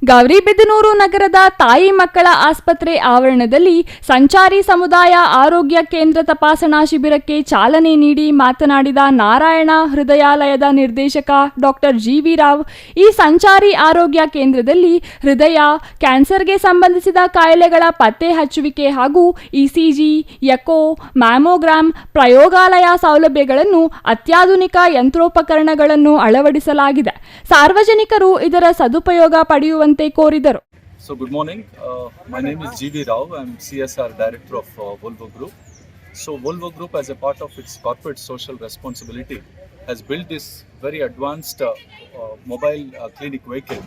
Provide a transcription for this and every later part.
ಗೌರಿಬಿದನೂರು ನಗರದ ತಾಯಿ ಮಕ್ಕಳ ಆಸ್ಪತ್ರೆ ಆವರಣದಲ್ಲಿ ಸಂಚಾರಿ ಸಮುದಾಯ ಆರೋಗ್ಯ ಕೇಂದ್ರ ತಪಾಸಣಾ ಶಿಬಿರಕ್ಕೆ ಚಾಲನೆ ನೀಡಿ ಮಾತನಾಡಿದ ನಾರಾಯಣ ಹೃದಯಾಲಯದ ನಿರ್ದೇಶಕ ಡಾಕ್ಟರ್ ಜಿ.ವಿ. ರಾವ್, ಈ ಸಂಚಾರಿ ಆರೋಗ್ಯ ಕೇಂದ್ರದಲ್ಲಿ ಹೃದಯ, ಕ್ಯಾನ್ಸರ್ಗೆ ಸಂಬಂಧಿಸಿದ ಕಾಯಿಲೆಗಳ ಪತ್ತೆ ಹಚ್ಚುವಿಕೆ ಹಾಗೂ ಇಸಿಜಿ, ಎಕೋ, ಮ್ಯಾಮೋಗ್ರಾಮ್, ಪ್ರಯೋಗಾಲಯ ಸೌಲಭ್ಯಗಳನ್ನು ಅತ್ಯಾಧುನಿಕ ಯಂತ್ರೋಪಕರಣಗಳನ್ನು ಅಳವಡಿಸಲಾಗಿದೆ. ಸಾರ್ವಜನಿಕರು ಇದರ ಸದುಪಯೋಗ ಪಡೆಯುವಂತೆ ಕೋರಿದರು. So good morning. My name is G.V. Rao. I'm CSR Director of Volvo Group. So Volvo Group, as a part of its corporate social responsibility, has built this very advanced mobile clinic vehicle,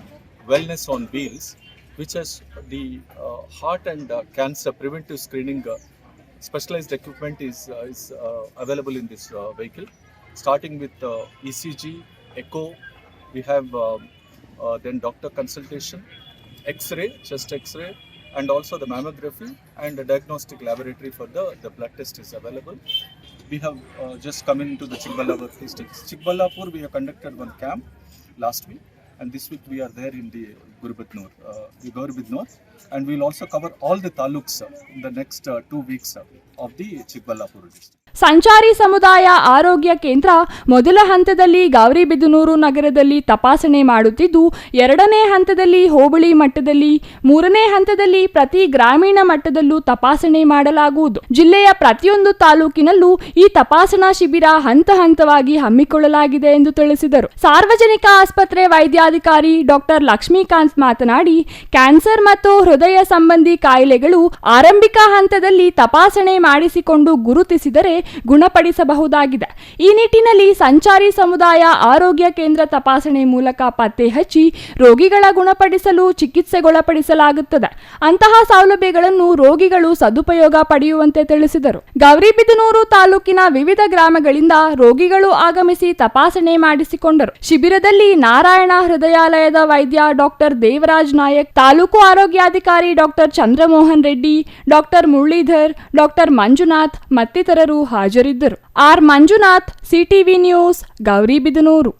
Wellness on Wheels, which has the heart and cancer preventive screening. Specialized equipment is available in this vehicle, starting with ECG, echo. We have then doctor consultation, X-ray, chest X-ray, and also the mammography and the diagnostic laboratory for the blood test is available. We have just come into the Chikballapur district. Chikballapur, we have conducted one camp last week, and this week we are there in the Gaurbidnor, and we will also cover all the taluks in the next 2 weeks of the Chikballapur district. ಸಂಚಾರಿ ಸಮುದಾಯ ಆರೋಗ್ಯ ಕೇಂದ್ರ ಮೊದಲ ಹಂತದಲ್ಲಿ ಗೌರಿಬಿದನೂರು ನಗರದಲ್ಲಿ ತಪಾಸಣೆ ಮಾಡುತ್ತಿದ್ದು, ಎರಡನೇ ಹಂತದಲ್ಲಿ ಹೋಬಳಿ ಮಟ್ಟದಲ್ಲಿ, ಮೂರನೇ ಹಂತದಲ್ಲಿ ಪ್ರತಿ ಗ್ರಾಮೀಣ ಮಟ್ಟದಲ್ಲೂ ತಪಾಸಣೆ ಮಾಡಲಾಗುವುದು. ಜಿಲ್ಲೆಯ ಪ್ರತಿಯೊಂದು ತಾಲೂಕಿನಲ್ಲೂ ಈ ತಪಾಸಣಾ ಶಿಬಿರ ಹಂತ ಹಂತವಾಗಿ ಹಮ್ಮಿಕೊಳ್ಳಲಾಗಿದೆ ಎಂದು ತಿಳಿಸಿದರು. ಸಾರ್ವಜನಿಕ ಆಸ್ಪತ್ರೆ ವೈದ್ಯಾಧಿಕಾರಿ ಡಾಕ್ಟರ್ ಲಕ್ಷ್ಮೀಕಾಂತ್ ಮಾತನಾಡಿ, ಕ್ಯಾನ್ಸರ್ ಮತ್ತು ಹೃದಯ ಸಂಬಂಧಿ ಕಾಯಿಲೆಗಳು ಆರಂಭಿಕ ಹಂತದಲ್ಲಿ ತಪಾಸಣೆ ಮಾಡಿಸಿಕೊಂಡು ಗುರುತಿಸಿದರೆ ಗುಣಪಡಿಸಬಹುದಾಗಿದೆ. ಈ ನಿಟ್ಟಿನಲ್ಲಿ ಸಂಚಾರಿ ಸಮುದಾಯ ಆರೋಗ್ಯ ಕೇಂದ್ರ ತಪಾಸಣೆ ಮೂಲಕ ಪತ್ತೆ ಹಚ್ಚಿ ರೋಗಿಗಳ ಗುಣಪಡಿಸಲು ಚಿಕಿತ್ಸೆಗೊಳಪಡಿಸಲಾಗುತ್ತದೆ. ಅಂತಹ ಸೌಲಭ್ಯಗಳನ್ನು ರೋಗಿಗಳು ಸದುಪಯೋಗ ಪಡೆಯುವಂತೆ ತಿಳಿಸಿದರು. ಗೌರಿಬಿದನೂರು ತಾಲೂಕಿನ ವಿವಿಧ ಗ್ರಾಮಗಳಿಂದ ರೋಗಿಗಳು ಆಗಮಿಸಿ ತಪಾಸಣೆ ಮಾಡಿಸಿಕೊಂಡರು. ಶಿಬಿರದಲ್ಲಿ ನಾರಾಯಣ ಹೃದಯಾಲಯದ ವೈದ್ಯ ಡಾಕ್ಟರ್ ದೇವರಾಜ್ ನಾಯಕ್, ತಾಲೂಕು ಆರೋಗ್ಯಾಧಿಕಾರಿ doctor Chandramohan Reddy, doctor Muralidhar, doctor Manjunath ಮತ್ತಿತರರು ಹಾಜರಿದ್ದರು. R Manjunath, CTV news, Gauribidanur.